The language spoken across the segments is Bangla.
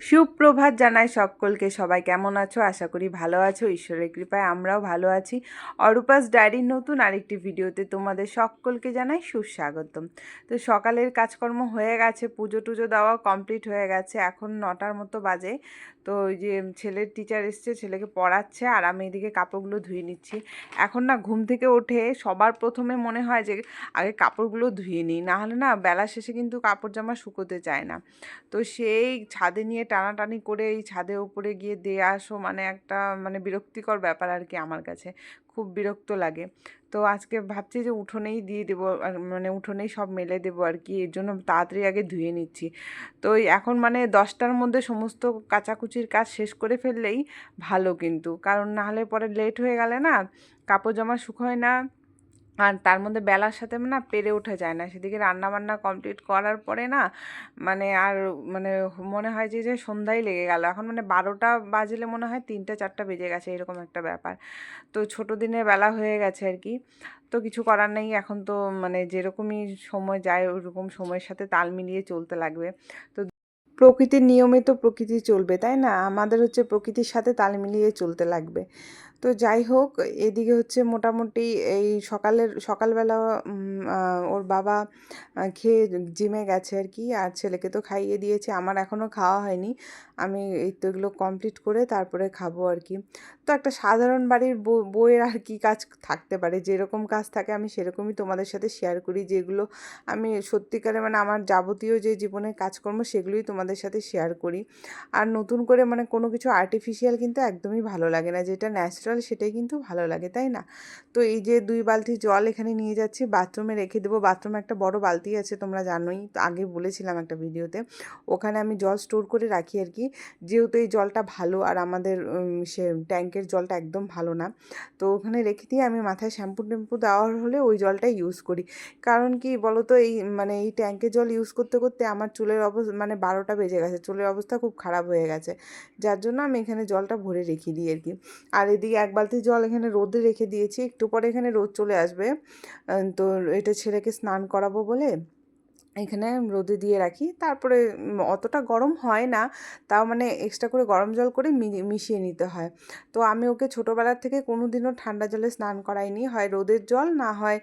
সুপ্রভাত জানাই সকলকে। সবাই কেমন আছো? আশা করি ভালো আছো। ঈশ্বরের কৃপায় আমরাও ভালো আছি। অরূপাস ডায়েরির নতুন আরেকটি ভিডিওতে তোমাদের সকলকে জানাই সুস্বাগতম। তো সকালের কাজকর্ম হয়ে গেছে, পুজো টুজো দেওয়া কমপ্লিট হয়ে গেছে। এখন 9টার মতো বাজে। তো ওই যে ছেলের টিচার এসছে, ছেলেকে পড়াচ্ছে, আর আমি এদিকে কাপড়গুলো ধুয়ে নিচ্ছি। এখন না ঘুম থেকে উঠে সবার প্রথমে মনে হয় যে আগে কাপড়গুলো ধুয়ে নিই, নাহলে না বেলা শেষে কিন্তু কাপড় জামা শুকোতে চায় না। তো সেই ছাদে নিয়ে টানাটানি করে এই ছাদের উপরে গিয়ে দিয়ে আসো, মানে একটা বিরক্তিকর ব্যাপার আর কি। আমার কাছে খুব বিরক্ত লাগে। তো আজকে ভাবছি যে উঠোনেই দিয়ে দেবো, আর উঠোনেই সব মেলে দেবো আর কি। এর জন্য তাড়াতাড়ি আগে ধুয়ে নিচ্ছি। তো এখন 10টার মধ্যে সমস্ত কাচাকুচির কাজ শেষ করে ফেললেই ভালো, কিন্তু কারণ নাহলে পরে লেট হয়ে গেলে না কাপড় জামা শুকোয় না। আর তার মধ্যে বেলার সাথে না পেরে ওঠা যায় না। সেদিকে রান্না বান্না কমপ্লিট করার পরে না আর মানে মনে হয় যে সন্ধ্যায় লেগে গেল। এখন 12টা বাজলে মনে হয় 3টা 4টা বেজে গেছে, এরকম একটা ব্যাপার। তো ছোটো দিনের বেলা হয়ে গেছে আর কি। তো কিছু করার নেই, এখন তো যেরকমই সময় যায় ওরকম সময়ের সাথে তাল মিলিয়ে চলতে লাগবে। তো প্রকৃতির নিয়মে তো প্রকৃতি চলবে, তাই না? আমাদের হচ্ছে প্রকৃতির সাথে তাল মিলিয়ে চলতে লাগবে। তো যাই হোক, এদিকে হচ্ছে মোটামুটি এই সকালবেলা ওর বাবা খেয়ে জিমে গেছে আর কি, আর ছেলেকে তো খাইয়ে দিয়েছে। আমার এখনও খাওয়া হয়নি। আমি এই তো এগুলো কমপ্লিট করে তারপরে খাবো আর কি। তো একটা সাধারণ বাড়ির বউয়ের আর কি কাজ থাকতে পারে, যেরকম কাজ থাকে আমি সেরকমই তোমাদের সাথে শেয়ার করি। যেগুলো আমি সত্যিকারে আমার যাবতীয় যে জীবনের কাজকর্ম সেগুলোই তোমাদের সাথে শেয়ার করি। আর নতুন করে কোনো কিছু আর্টিফিশিয়াল কিন্তু একদমই ভালো লাগে না। যেটা ন্যাচারাল সেটাই কিন্তু ভালো লাগে, তাই না? তো এই যে 2 বালতি জল এখানে নিয়ে যাচ্ছি, বাথরুমে রেখে দেবো। বাথরুমে একটা বড় বালতি আছে, তোমরা জানোই, তো আগে বলেছিলাম একটা ভিডিওতে। ওখানে আমি জল স্টোর করে রাখি আর কি। যেহেতু এই জলটা ভালো, আর আমাদের সে ট্যাঙ্কের জলটা একদম ভালো না। তো ওখানে রেখে দিয়ে আমি মাথায় শ্যাম্পু ট্যাম্পু দেওয়ার হলে ওই জলটা ইউজ করি। কারণ কি বলো তো, এই ট্যাঙ্কের জল ইউজ করতে করতে আমার চুলের অবস্থা 12টা বেজে গেছে, চুলের অবস্থা খুব খারাপ হয়ে গেছে। যার জন্য আমি এখানে জলটা ভরে রেখে দিই আর কি। আর এদিকে 1 বালতি জল এখানে রোদে রেখে দিয়েছি, একটু পরে এখানে রোদ চলে আসবে। তো এটা ছেলেকে স্নান করাবো বলে এখানে রোদে দিয়ে রাখি। তারপরে অতটা গরম হয় না, তাও এক্সট্রা করে গরম জল করে মিশিয়ে নিতে হয়। তো আমি ওকে ছোটোবেলার থেকে কোনো দিনও ঠান্ডা জলে স্নান করাইনি, হয় রোদের জল না হয়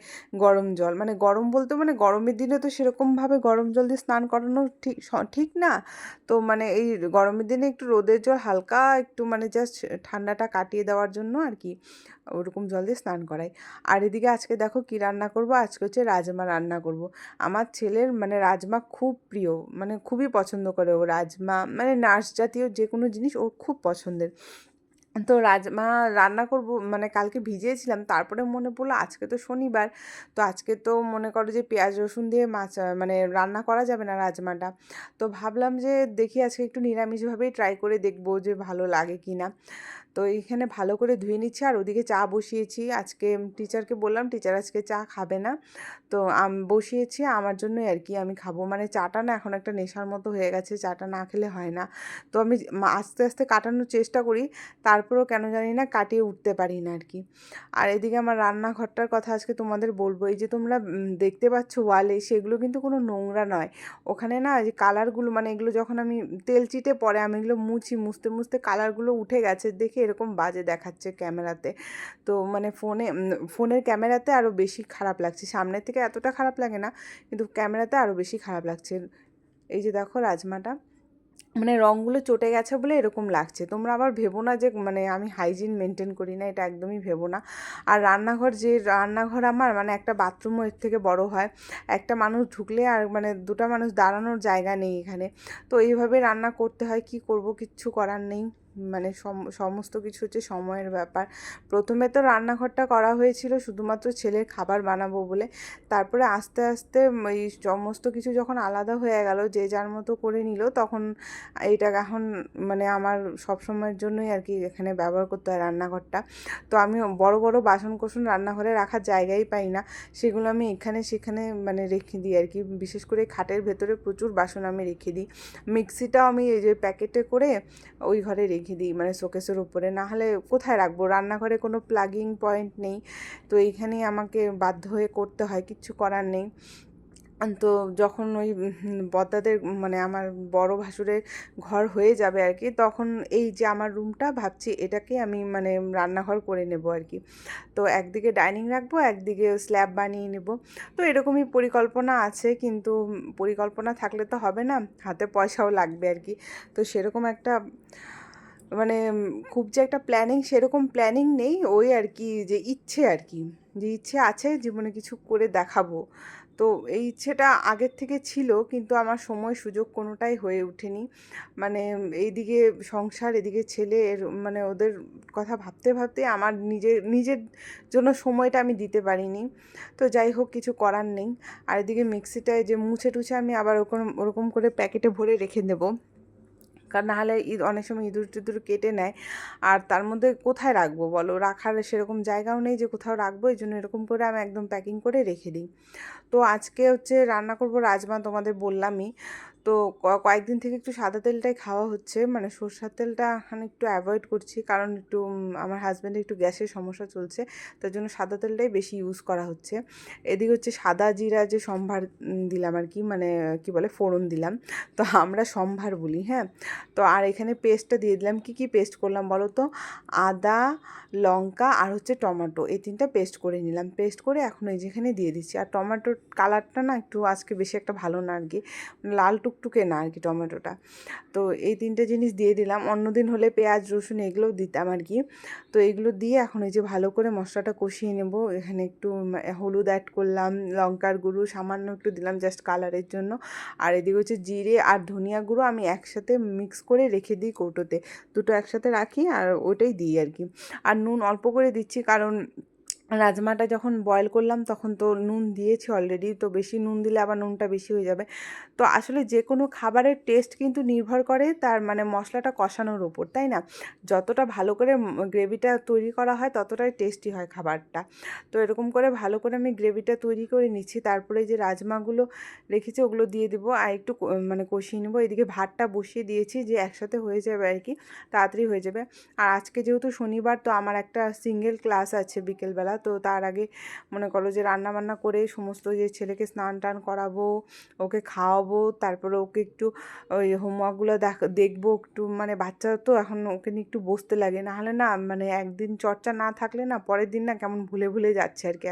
গরম জল। গরম বলতে গরমের দিনে তো সেরকমভাবে গরম জল দিয়ে স্নান করানো ঠিক না। তো এই গরমের দিনে একটু রোদের জল হালকা একটু জাস্ট ঠান্ডাটা কাটিয়ে দেওয়ার জন্য আর কি ওরকম জল দিয়ে স্নান করাই। আর এদিকে আজকে দেখো কি রান্না করব। আজকে হচ্ছে রাজমা রান্না করব। আমার ছেলের রাজমা খুব প্রিয়, খুবই পছন্দ করে ও রাজমা, নার্স জাতীয় যে কোনো জিনিস ওর খুব পছন্দের। তো রাজমা রান্না করব, কালকে ভিজিয়েছিলাম, তারপরে মনে পড়লো আজকে তো শনিবার। তো আজকে তো মনে করো যে পেঁয়াজ রসুন দিয়ে মাছ রান্না করা যাবে না রাজমাটা। তো ভাবলাম যে দেখি আজকে একটু নিরামিষভাবেই ট্রাই করে দেখবো যে ভালো লাগে কি না। তো এইখানে ভালো করে ধুয়ে নিচ্ছি, আর ওদিকে চা বসিয়েছি। আজকে টিচারকে বললাম, টিচার আজকে চা খাবে না। তো বসিয়েছি আমার জন্যই আর কি, আমি খাবো। চাটা না এখন একটা নেশার মতো হয়ে গেছে, চাটা না খেলে হয় না। তো আমি আস্তে আস্তে কাটানোর চেষ্টা করি, তারপরেও কেন জানি না কাটিয়ে উঠতে পারি না আর কি। আর এদিকে আমার রান্নাঘরটার কথা আজকে তোমাদের বলবো। এই যে তোমরা দেখতে পাচ্ছ ওয়ালে, সেগুলো কিন্তু কোনো নোংরা নয়। ওখানে না যে কালারগুলো এগুলো যখন আমি তেল চিটে পরে আমি এগুলো মুছতে মুছতে কালারগুলো উঠে গেছে দেখে এরকম বাজে দেখাচ্ছে ক্যামেরাতে। তো ফোনের ক্যামেরাতে আরও বেশি খারাপ লাগছে, সামনের থেকে এতটা খারাপ লাগে না, কিন্তু ক্যামেরাতে আরও বেশি খারাপ লাগছে। এই যে দেখো রাজমাটা রঙগুলো চটে গেছে বলে এরকম লাগছে। তোমরা আবার ভেবো না যে আমি হাইজিন মেনটেন করি না, এটা একদমই ভেবো না। আর রান্নাঘর আমার একটা বাথরুমও এর থেকে বড় হয়। একটা মানুষ ঢুকলে আর দুটো মানুষ দাঁড়ানোর জায়গা নেই এখানে। তো এইভাবে রান্না করতে হয়, কি করব, কিচ্ছু করার নেই। সমস্ত কিছু হচ্ছে সময়ের ব্যাপার। প্রথমে তো রান্নাঘরটা করা হয়েছিল শুধুমাত্র ছেলের খাবার বানাবো বলে। তারপরে আস্তে আস্তে এই সমস্ত কিছু যখন আলাদা হয়ে গেল, যে যার মতো করে নিল, তখন এইটা এখন আমার সব সময়ের জন্যই আর কি এখানে ব্যবহার করতে হয় রান্নাঘরটা। তো আমি বড় বড় বাসন কোসন রান্নাঘরে রাখার জায়গাই পাই না, সেগুলো আমি এখানে সেখানে রেখে দিই আর কি। বিশেষ করে খাটের ভেতরে প্রচুর বাসন আমি রেখে দিই। মিক্সিটাও আমি এই যে প্যাকেটে করে ওই ঘরে রেখে দিই, শোকেসের উপরে। না হলে কোথায় রাখবো, রান্নাঘরে কোনো প্লাগিং পয়েন্ট নেই। তো এইখানেই আমাকে বাধ্য হয়ে করতে হয়, কিচ্ছু করার নেই। তো যখন ওই বড়দাদের মানে আমার বড় ভাসুরের ঘর হয়ে যাবে আর কি, তখন এই যে আমার রুমটা ভাবছি এটাকে আমি মানে রান্নাঘর করে নেব আর কি। তো একদিকে ডাইনিং রাখবো, একদিকে স্ল্যাব বানিয়ে নেব। তো এরকমই পরিকল্পনা আছে, কিন্তু পরিকল্পনা থাকলে তো হবে না, হাতে পয়সাও লাগবে আর কি। তো সেরকম একটা মানে খুব যে একটা প্ল্যানিং, সেরকম প্ল্যানিং নেই, ওই আর কি যে ইচ্ছে আর কি, যে ইচ্ছে আছে জীবনে কিছু করে দেখাবো। তো এই ইচ্ছেটা আগের থেকে ছিল, কিন্তু আমার সময় সুযোগ কোনোটাই হয়ে ওঠেনি। মানে এইদিকে সংসার, এদিকে ছেলে, এর মানে ওদের কথা ভাবতে ভাবতে আমার নিজের জন্য সময়টা আমি দিতে পারিনি। তো যাই হোক, কিছু করার নেই। আর এদিকে মিক্সিটায় যে মুছে টুছে আমি আবার ওরকম করে প্যাকেটে ভরে রেখে দেবো, কারণ নাহলে অনেক সময় ইঁদুর টিঁদুর কেটে নেয়। আর তার মধ্যে কোথায় রাখবো বলো, রাখার সেরকম জায়গাও নেই যে কোথাও রাখবো, এই জন্য এরকম করে আমি একদম প্যাকিং করে রেখে দিই। তো আজকে হচ্ছে রান্না করব রাজমা, তোমাদের বললামই। তো কয়েকদিন থেকে একটু সাদা তেলটাই খাওয়া হচ্ছে, মানে সরষের তেলটা এখন একটু অ্যাভয়েড করছি, কারণ একটু আমার হাজব্যান্ডের একটু গ্যাসের সমস্যা চলছে, তার জন্য সাদা তেলটাই বেশি ইউজ করা হচ্ছে। এদিকে হচ্ছে সাদা জিরা যে সম্ভার দিলাম আর কি, মানে কি বলে ফোড়ন দিলাম, তো আমরা সম্ভার বলি, হ্যাঁ। তো আর এখানে পেস্টটা দিয়ে দিলাম, কি পেস্ট করলাম বলো তো, আদা, লঙ্কা আর হচ্ছে টমেটো, এই তিনটা পেস্ট করে নিলাম। পেস্ট করে এখন এই যেখানে দিয়ে দিচ্ছি। আর টমেটোর কালারটা না একটু আজকে বেশি একটা ভালো না আর কি, লাল টুকটুকে না আর কি টমেটোটা। তো এই তিনটে জিনিস দিয়ে দিলাম, অন্যদিন হলে পেঁয়াজ রসুন এগুলোও দিতাম আর কি। তো এগুলো দিয়ে এখন এই যে ভালো করে মশলাটা কষিয়ে নেব। এখানে একটু হলুদ অ্যাড করলাম, লঙ্কার গুঁড়ো সামান্য একটু দিলাম জাস্ট কালারের জন্য। আর এদিকে হচ্ছে জিরে আর ধনিয়া গুঁড়ো আমি একসাথে মিক্স করে রেখে দিই কৌটোতে, দুটো একসাথে রাখি আর ওটাই দিই আর কি। আর নুন অল্প করে দিচ্ছি, কারণ রাজমাটা যখন বয়েল করলাম তখন তো নুন দিয়েছি অলরেডি, তো বেশি নুন দিলে আবার নুনটা বেশি হয়ে যাবে। তো আসলে যে কোনো খাবারের টেস্ট কিন্তু নির্ভর করে তার মানে মশলাটা কষানোর উপর, তাই না? যতটা ভালো করে গ্রেভিটা তৈরি করা হয় ততটাই টেস্টি হয় খাবারটা। তো এরকম করে ভালো করে আমি গ্রেভিটা তৈরি করে নিচ্ছি, তারপরে যে রাজমাগুলো রেখেছি ওগুলো দিয়ে দেবো আর একটু মানে কষিয়ে নেবো। এদিকে ভাতটা বসিয়ে দিয়েছি যে একসাথে হয়ে যাবে আর কি, তাড়াতাড়ি হয়ে যাবে। আর আজকে যেহেতু শনিবার, তো আমার একটা সিঙ্গেল ক্লাস আছে বিকেলবেলা, তো তার আগে মনে করো যে রান্না বান্না করে সমস্ত, যে ছেলেকে স্নান টান করাবো, ওকে খাওয়াবো, তারপরে ওকে একটু ওই হোমওয়ার্কগুলো দেখবো একটু, মানে বাচ্চা তো এখন ওকে নিয়ে একটু বসতে লাগে, না হলে না মানে একদিন চর্চা না থাকলে না পরের দিন না কেমন ভুলে ভুলে যাচ্ছে আর কি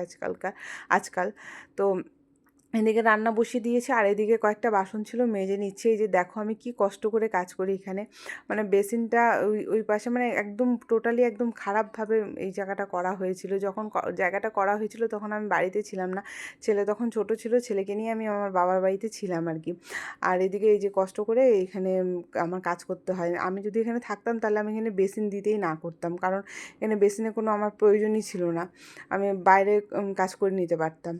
আজকাল। তো এদিকে রান্না বসিয়ে দিয়েছি, আর এদিকে কয়েকটা বাসন ছিল মেজে নিচ্ছে। এই যে দেখো আমি কি কষ্ট করে কাজ করি এখানে, মানে বেসিনটা ওই পাশে মানে একদম টোটালি একদম খারাপভাবে এই জায়গাটা করা হয়েছিল। যখন জায়গাটা করা হয়েছিল তখন আমি বাড়িতে ছিলাম না, ছেলে তখন ছোট ছিল, ছেলেকে নিয়ে আমি আমার বাবার বাড়িতে ছিলাম আর কি। আর এদিকে এই যে কষ্ট করে এখানে আমার কাজ করতে হয়। আমি যদি এখানে থাকতাম তাহলে আমি এখানে বেসিন দিতেই না করতাম, কারণ এখানে বেসিনে কোনো আমার প্রয়োজনই ছিল না, আমি বাইরে কাজ করে নিতে পারতাম।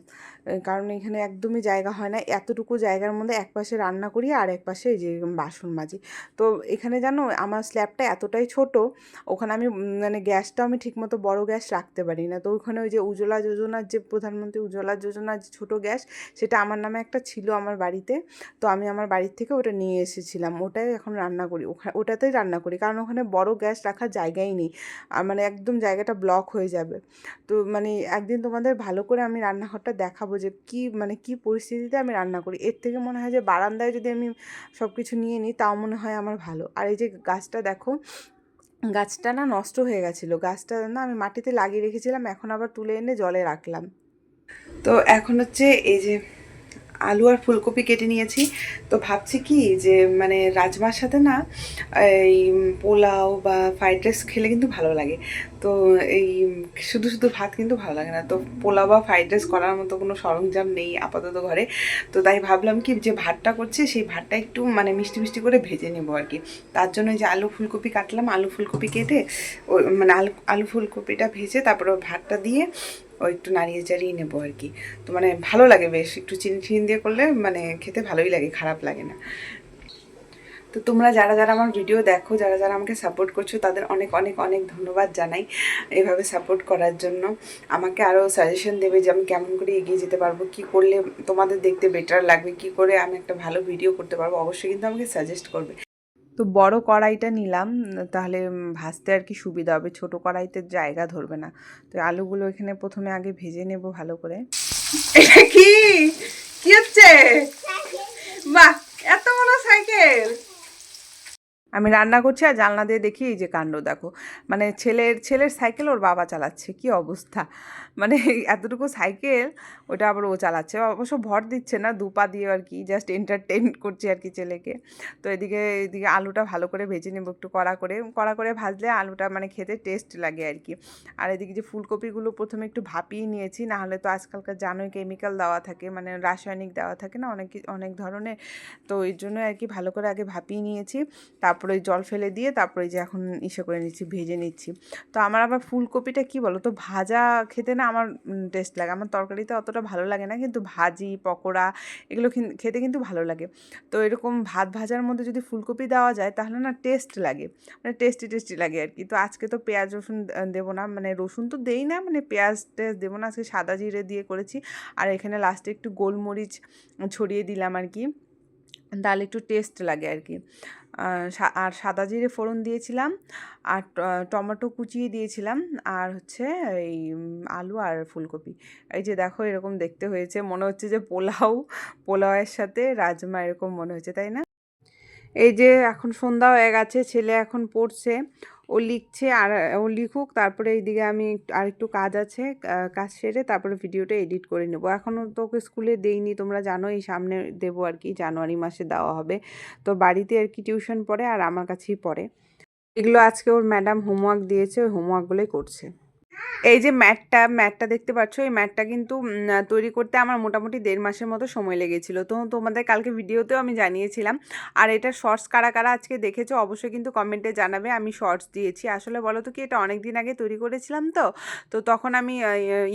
কারণ এখানে একদমই জায়গা হয় না, এতটুকু জায়গার মধ্যে এক পাশে রান্না করি আর এক পাশে এই যে বাসন মাজি। তো এখানে জানো আমার স্ল্যাবটা এতটাই ছোট, ওখানে আমি মানে গ্যাসটাও আমি ঠিকমতো বড় গ্যাস রাখতে পারি না। তো ওখানে ওই যে উজ্জ্বলা যোজনার যে প্রধানমন্ত্রী উজ্জ্বলা যোজনার যে ছোটো গ্যাস, সেটা আমার নামে একটা ছিল আমার বাড়িতে, তো আমি আমার বাড়ির থেকে ওটা নিয়ে এসেছিলাম, ওটাই এখন রান্না করি, ওটাতেই রান্না করি, কারণ ওখানে বড় গ্যাস রাখার জায়গাই নেই, আর মানে একদম জায়গাটা ব্লক হয়ে যাবে। তো মানে একদিন তোমাদের ভালো করে আমি রান্নাঘরটা দেখাবো যে মানে কি পরিস্থিতিতে আমি রান্না করি। এর থেকে মনে হয় যে বারান্দায় যদি আমি সব কিছু নিয়ে নিই তাও মনে হয় আমার ভালো। আর এই যে গাছটা দেখো, গাছটা না নষ্ট হয়ে গেছিলো, গাছটা না আমি মাটিতে লাগিয়ে রেখেছিলাম, এখন আবার তুলে এনে জলে রাখলাম। তো এখন হচ্ছে এই যে আলু আর ফুলকপি কেটে নিয়েছি। তো ভাবছি কি যে মানে রাজমার সাথে না এই পোলাও বা ফ্রাইড রাইস খেলে কিন্তু ভালো লাগে। তো এই শুধু শুধু ভাত কিন্তু ভালো লাগে না, তো পোলাও বা ফ্রাইড রাইস করার মতো কোনো সরঞ্জাম নেই আপাতত ঘরে। তো তাই ভাবলাম কি যে ভাতটা করছি সেই ভাতটা একটু মানে মিষ্টি মিষ্টি করে ভেজে নেবো আর কি। তার জন্য যে আলু ফুলকপি কাটলাম, আলু ফুলকপি কেটে ওই মানে আলু ফুলকপিটা ভেজে তারপরে ভাতটা দিয়ে ও একটু নাড়িয়ে চাড়িয়ে নেবো আর কি। তো মানে ভালো লাগে বেশ, একটু চিনি টিনি দিয়ে করলে মানে খেতে ভালোই লাগে, খারাপ লাগে না। তো তোমরা যারা যারা আমার ভিডিও দেখো, যারা যারা আমাকে সাপোর্ট করছো, তাদের অনেক অনেক অনেক ধন্যবাদ জানাই এভাবে সাপোর্ট করার জন্য। আমাকে আরও সাজেশন দেবে যে আমি কেমন করে এগিয়ে যেতে পারবো, কি করলে তোমাদের দেখতে বেটার লাগবে, কি করে আমি একটা ভালো ভিডিও করতে পারবো, অবশ্যই কিন্তু আমাকে সাজেস্ট করবে। তো বড় কড়াইটা নিলাম, তাহলে ভাজতে আর কি সুবিধা হবে, ছোট কড়াইতে জায়গা ধরবে না। তো আলুগুলো এখানে প্রথমে আগে ভেজে নেব ভালো করে। এটা কি কি হচ্ছে? রে, বাহ এত বড় সাইকেল। আমি রান্না করছি আর জানলা দিয়ে দেখি এই যে কাণ্ড দেখো, মানে ছেলের সাইকেল ওর বাবা চালাচ্ছে, কি অবস্থা। মানে এতটুকু সাইকেল ওটা আবার ও চালাচ্ছে, অবশ্য ভর দিচ্ছে না, দুপা দিয়ে আর কি, জাস্ট এন্টারটেইন করছে আর কি ছেলেকে। তো এদিকে আলুটা ভালো করে ভেজে নেবো, একটু কড়া করে ভাজলে আলুটা মানে খেতে টেস্ট লাগে আর কি। আর এদিকে যে ফুলকপিগুলো প্রথমে একটু ভাপিয়ে নিয়েছি, না হলে তো আজকালকার জানোই কেমিক্যাল দেওয়া থাকে, মানে রাসায়নিক দেওয়া থাকে না অনেক ধরনের। তো এর জন্য আর কি ভালো করে আগে ভাপিয়ে নিয়েছি, তারপরে ওই জল ফেলে দিয়ে তারপরে যে এখন করে নিচ্ছি, ভেজে নিচ্ছি। তো আমার আবার ফুলকপিটা কি বলো তো, ভাজা খেতে না আমার টেস্ট লাগে, আমার তরকারিতে অতটা ভালো লাগে না, কিন্তু ভাজি পকোড়া এগুলো খেতে কিন্তু ভালো লাগে। তো এরকম ভাজার মধ্যে যদি ফুলকপি দেওয়া যায় তাহলে না টেস্ট লাগে, মানে টেস্টি লাগে আর কি। তো আজকে তো পেঁয়াজ রসুন দেবো না, মানে রসুন তো দেই না, মানে পেঁয়াজ টেস্ট দেবো না, আজকে সাদা জিরে দিয়ে করেছি। আর এখানে লাস্টে একটু গোলমরিচ ছড়িয়ে দিলাম আর কি, তাহলে একটু টেস্ট লাগে আর কি। আর সাদা জিরে ফোড়ন দিয়েছিলাম, আর টমেটো কুচিয়ে দিয়েছিলাম, আর হচ্ছে এই আলু আর ফুলকপি। এই যে দেখো এরকম দেখতে হয়েছে, মনে হচ্ছে যে পোলাওয়ের সাথে রাজমা এরকম মনে হচ্ছে, তাই না? এই যে এখন সন্ধ্যা হয়ে গেছে, ছেলে এখন পড়ছে, ও লিখছে, আর ও লিখুক, তারপরে এইদিকে আমি আর একটু কাজ আছে, কাজ সেরে তারপরে ভিডিওটা এডিট করে নেব। এখনও তো ওকে স্কুলে দেইনি, তোমরা জানো এই সামনে দেবো আর কি, জানুয়ারি মাসে দেওয়া হবে। তো বাড়িতে আর কি টিউশন পড়ে আর আমার কাছেই পড়ে। এগুলো আজকে ওর ম্যাডাম হোমওয়ার্ক দিয়েছে, ওই হোমওয়ার্কগুলোই করছে। এই যে ম্যাটটা দেখতে পাচ্ছ, এই ম্যাটটা কিন্তু তৈরি করতে আমার মোটামুটি 1.5 মাসের মতো সময় লেগেছিল। তো তোমাদের কালকে ভিডিওতেও আমি জানিয়েছিলাম। আর এটা শর্টস কারা কারা আজকে দেখেছো অবশ্যই কিন্তু কমেন্টে জানাবে। আমি শর্টস দিয়েছি, আসলে বলো তো কি, এটা অনেক দিন আগে তৈরি করেছিলাম, তো তখন আমি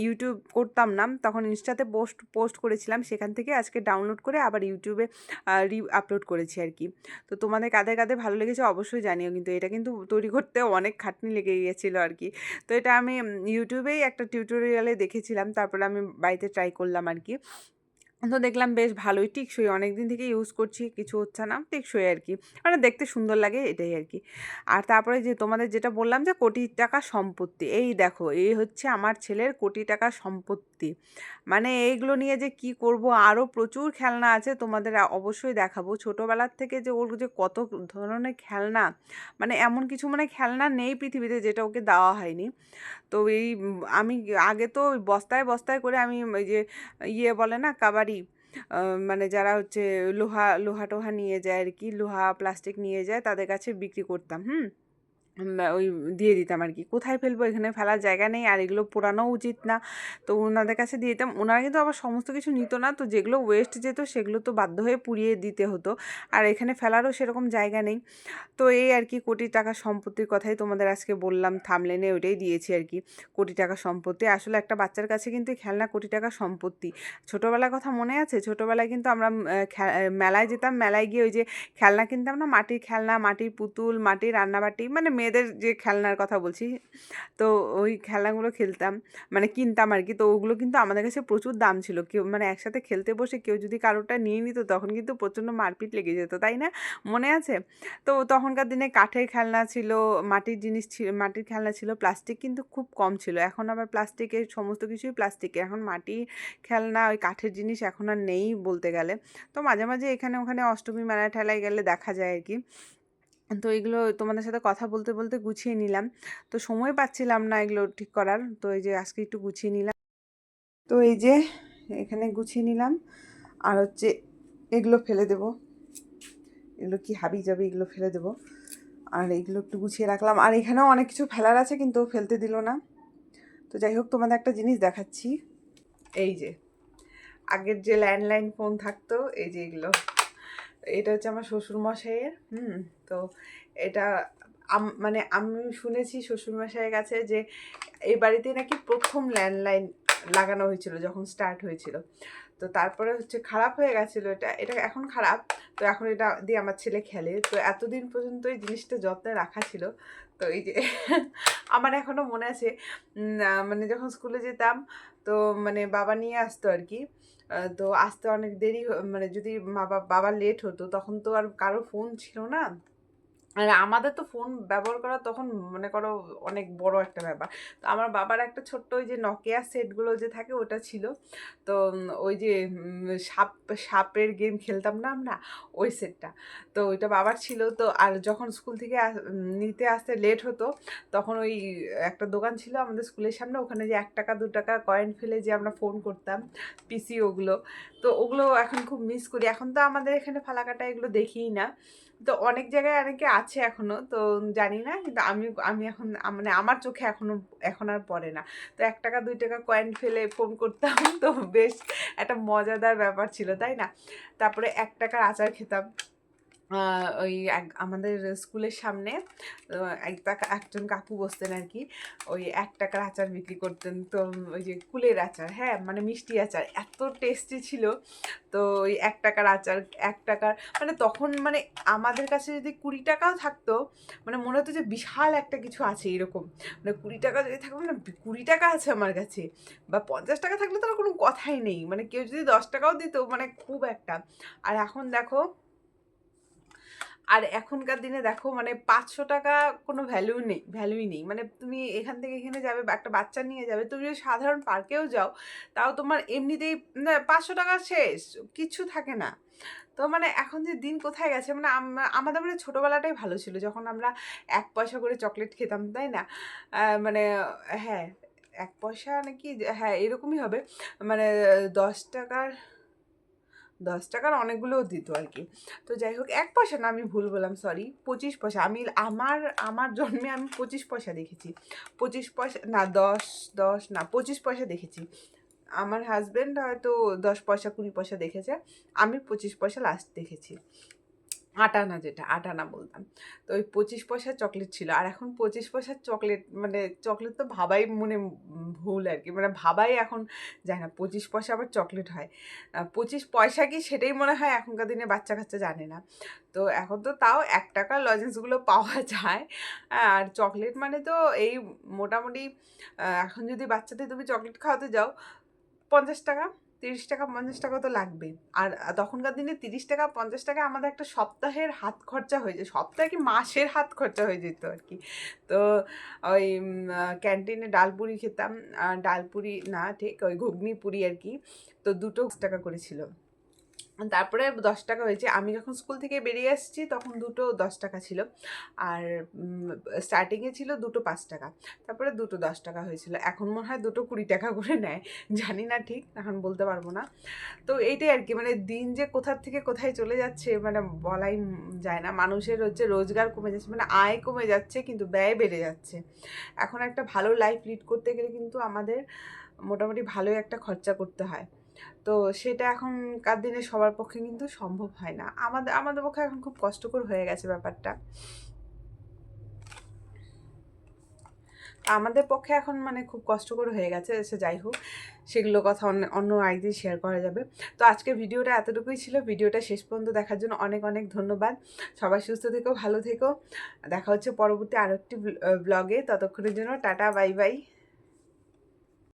ইউটিউব করতাম না, তখন ইনস্টাতে পোস্ট করেছিলাম, সেখান থেকে আজকে ডাউনলোড করে আবার ইউটিউবে আপলোড করেছি আর কি। তো তোমাদের কাদের কাদের ভালো লেগেছে অবশ্যই জানিও, কিন্তু এটা কিন্তু তৈরি করতে অনেক খাটনি লেগে গিয়েছিলো আর কি। তো এটা আমি ইউটিউবেই একটা টিউটোরিয়ালে দেখেছিলাম, তারপরে আমি বাড়িতে ট্রাই করলাম আর কি। তো দেখলাম বেশ ভালোই টিকসই, অনেক দিন থেকে ইউজ করছি, কিছু হচ্ছে না, টিকসই আর কি, মানে দেখতে সুন্দর লাগে এটাই আর কি। আর তারপরে যে তোমাদের যেটা বললাম যে কোটি টাকা সম্পত্তি, এই দেখো এই হচ্ছে আমার ছেলের কোটি টাকা সম্পত্তি। মানে এইগুলো নিয়ে যে কি করব, আরও প্রচুর খেলনা আছে, তোমাদের অবশ্যই দেখাবো। ছোটোবেলার থেকে যে ওর যে কত ধরনের খেলনা, মানে এমন কিছু মানে খেলনা নেই পৃথিবীতে যেটা ওকে দেওয়া হয়নি। তো আমি আগে তো ওই বস্তায় বস্তায় করে আমি ওই যে বলে না কাবাডি, মানে যারা হচ্ছে লোহা টোহা নিয়ে যায় আর কি, লোহা প্লাস্টিক নিয়ে যায়, তাদের কাছে বিক্রি করতাম। ওই দিয়ে দিতাম আর কি, কোথায় ফেলবো, এখানে ফেলার জায়গা নেই, আর এগুলো পোড়ানো উচিত না। তো ওনাদের কাছে দিয়ে দিতাম, ওনারা কিন্তু আবার সমস্ত কিছু নিত না, তো যেগুলো ওয়েস্ট যেত সেগুলো তো বাধ্য হয়ে পুড়িয়ে দিতে হতো, আর এখানে ফেলারও সেরকম জায়গা নেই। তো এই আর কি কোটি টাকা সম্পত্তির কথাই তোমাদের আজকে বললাম, থামলেনে ওইটাই দিয়েছি আর কি, কোটি টাকা সম্পত্তি। আসলে একটা বাচ্চার কাছে কিন্তু খেলনা কোটি টাকা সম্পত্তি। ছোটোবেলার কথা মনে আছে? ছোটোবেলায় কিন্তু আমরা মেলায় যেতাম, মেলায় গিয়ে ওই যে খেলনা কিনতাম না, মাটির খেলনা, মাটির পুতুল, মাটির রান্নাবাটি, মানে মেয়েদের যে খেলনার কথা বলছি, তো ওই খেলনাগুলো খেলতাম, মানে কিনতাম আর কি। তো ওগুলো কিন্তু আমাদের কাছে প্রচুর দাম ছিল, কেউ মানে একসাথে খেলতে বসে কেউ যদি কারোটা নিয়ে নিত তখন কিন্তু প্রচণ্ড মারপিট লেগে যেত, তাই না? মনে আছে? তো তখনকার দিনে কাঠের খেলনা ছিল, মাটির জিনিস ছিল, মাটির খেলনা ছিল, প্লাস্টিক কিন্তু খুব কম ছিল। এখন আবার প্লাস্টিকের সমস্ত কিছুই প্লাস্টিকের, এখন মাটির খেলনা ওই কাঠের জিনিস এখন আর নেই বলতে গেলে। তো মাঝে মাঝে এখানে ওখানে অষ্টমী মেলায় ঠেলায় গেলে দেখা যায় আর কি। তো এগুলো তোমাদের সাথে কথা বলতে বলতে গুছিয়ে নিলাম, তো সময় পাচ্ছিলাম না এগুলো ঠিক করার, তো এই যে আজকে একটু গুছিয়ে নিলাম। তো এই যে এখানে গুছিয়ে নিলাম, আর হচ্ছে এগুলো ফেলে দেবো, এগুলো কি হাবি যাবে, এগুলো ফেলে দেবো। আর এইগুলো একটু গুছিয়ে রাখলাম, আর এখানেও অনেক কিছু ফেলার আছে কিন্তু ফেলতে দিল না। তো যাই হোক, তোমাদের একটা জিনিস দেখাচ্ছি, এই যে আগের যে ল্যান্ডলাইন ফোন থাকতো, এই যে এগুলো, এটা হচ্ছে আমার শ্বশুরমশাইয়ের। তো এটা মানে আমি শুনেছি শ্বশুরমশাইয়ের কাছে যে এই বাড়িতে নাকি প্রথম ল্যান্ডলাইন লাগানো হয়েছিল যখন স্টার্ট হয়েছিল। তো তারপরে হচ্ছে খারাপ হয়ে গেছিলো, এটা এখন খারাপ, তো এখন এটা দিয়ে আমার ছেলে খেলে। তো এতদিন পর্যন্ত এই জিনিসটা যত্নে রাখা ছিল। তো এই যে আমার এখনও মনে আছে, মানে যখন স্কুলে যেতাম, তো মানে বাবা নিয়ে আসতো আর কি। তো আসতে অনেক দেরি, মানে যদি বাবা লেট হতো, তখন তো আর কারো ফোন ছিল না, আর আমাদের তো ফোন ব্যবহার করা তখন মনে করো অনেক বড় একটা ব্যাপার। তো আমার বাবার একটা ছোট্ট ওই যে নকিয়া সেটগুলো যে থাকে ওটা ছিল। তো ওই যে সাপের গেম খেলতাম না আমরা, ওই সেটটা। তো ওইটা বাবার ছিল। তো আর যখন স্কুল থেকে নিতে আসতে লেট হতো, তখন ওই একটা দোকান ছিল আমাদের স্কুলের সামনে, ওখানে যে 1 টাকা 2 টাকা কয়েন ফেলে যে আমরা ফোন করতাম, পিসি ওগুলো। তো ওগুলো এখন খুব মিস করি। এখন তো আমাদের এখানে ফালাকাটা এগুলো দেখিই না। তো অনেক জায়গায় অনেকে আছে এখনো, তো জানি না, কিন্তু আমি আমি এখন মানে আমার চোখে এখন আর পড়ে না। তো 1 টাকা 2 টাকা কয়েন ফেলে ফোন করতাম। তো বেশ একটা মজাদার ব্যাপার ছিল, তাই না? তারপরে 1 টাকার আচার খেতাম। ওই আমাদের স্কুলের সামনে একজন কাকু বসতেন আর কি, ওই 1 টাকার আচার বিক্রি করতেন। তো ওই যে কুলের আচার, হ্যাঁ মানে মিষ্টি আচার, এত টেস্টি ছিল। তো ওই 1 টাকার আচার, 1 টাকার মানে তখন মানে আমাদের কাছে যদি 20 টাকাও থাকতো, মানে মনে হতো যে বিশাল একটা কিছু আছে এরকম। মানে 20 টাকা যদি থাকতো, মানে 20 টাকা আছে আমার কাছে, বা 50 টাকা থাকলে তো আর কোনো কথাই নেই। মানে কেউ যদি 10 টাকাও দিত, মানে খুব একটা। আর এখন দেখো, আর এখনকার দিনে দেখো মানে 500 টাকা কোনো ভ্যালুই নেই। মানে তুমি এখান থেকে এখানে যাবে, বা একটা বাচ্চা নিয়ে যাবে, তুমি যদি সাধারণ পার্কেও যাও, তাও তোমার এমনিতেই 500 টাকা শেষ, কিচ্ছু থাকে না। তো মানে এখন যে দিন কোথায় গেছে, মানে আমাদের মানে ছোটোবেলাটাই ভালো ছিল, যখন আমরা 1 পয়সা করে চকলেট খেতাম, তাই না? মানে হ্যাঁ, 1 পয়সা নাকি, হ্যাঁ এরকমই হবে। মানে 10 টাকার 10 টাকার অনেকগুলোও দিত আর কি। তো যাই হোক, 1 পয়সা না, আমি ভুল বললাম, সরি, 25 পয়সা। আমি আমার জন্মে আমি 25 পয়সা দেখেছি। 25 পয়সা না, 10 না 25 পয়সা দেখেছি। আমার হাজবেন্ড হয়তো 10 পয়সা 20 পয়সা দেখেছে, আমি 25 পয়সা লাস্ট দেখেছি। আটানা, যেটা আটানা বলতাম। তো ওই 25 পয়সার চকলেট ছিল। আর এখন 25 পয়সার চকলেট, মানে চকলেট তো ভাবাই মনে ভুল আর কি, মানে ভাবাই এখন যায় না 25 পয়সা আবার চকলেট হয়। 25 পয়সা কি সেটাই মনে হয় এখনকার দিনে বাচ্চা কাচ্চা জানে না। তো এখন তো তাও 1 টাকার লজেন্সগুলো পাওয়া যায়। আর চকলেট মানে তো এই মোটামুটি এখন যদি বাচ্চাদের তুমি চকলেট খাওয়াতে যাও, 50 টাকা, 30 টাকা, 50 টাকা তো লাগবেই। আর তখনকার দিনে 30 টাকা 50 টাকা আমাদের একটা সপ্তাহের হাত খরচা হয়ে যায়, সপ্তাহে কি মাসের হাত খরচা হয়ে যেত আর কি। তো ওই ক্যান্টিনে ডালপুরি খেতাম, ডালপুরি না ঠিক ওই ঘুগনি পুরি আর কি। তো দুটো 10 টাকা করেছিল। তারপরে 10 টাকা হয়েছে। আমি যখন স্কুল থেকে বেরিয়ে আসছি তখন দুটো 10 টাকা ছিল। আর স্টার্টিংয়ে ছিল দুটো 5 টাকা। তারপরে দুটো 10 টাকা হয়েছিল। এখন মনে হয় দুটো 20 টাকা করে নেয়। জানি না ঠিক, এখন বলতে পারবো না। তো এইটাই আর কি, মানে দিন যে কোথা থেকে কোথায় চলে যাচ্ছে মানে বলাই যায় না। মানুষের হচ্ছে রোজগার কমে যাচ্ছে, মানে আয় কমে যাচ্ছে, কিন্তু ব্যয় বেড়ে যাচ্ছে। এখন একটা ভালো লাইফ লিড করতে গেলে কিন্তু আমাদের মোটামুটি ভালোই একটা খরচা করতে হয়। তো সেটা এখনকার দিনে সবার পক্ষে কিন্তু সম্ভব হয় না। আমাদের পক্ষে এখন খুব কষ্টকর হয়ে গেছে ব্যাপারটা। আমাদের পক্ষে এখন মানে খুব কষ্টকর হয়ে গেছে। সে যাই হোক, সেগুলো কথা অন্য আরেকদিন শেয়ার করা যাবে। তো আজকের ভিডিওটা এতটুকুই ছিল। ভিডিওটা শেষ পর্যন্ত দেখার জন্য অনেক অনেক ধন্যবাদ। সবাই সুস্থ থেকো, ভালো থেকো। দেখা হচ্ছে পরবর্তী আরেকটি ব্লগে। ততক্ষণের জন্য টাটা, বাই বাই।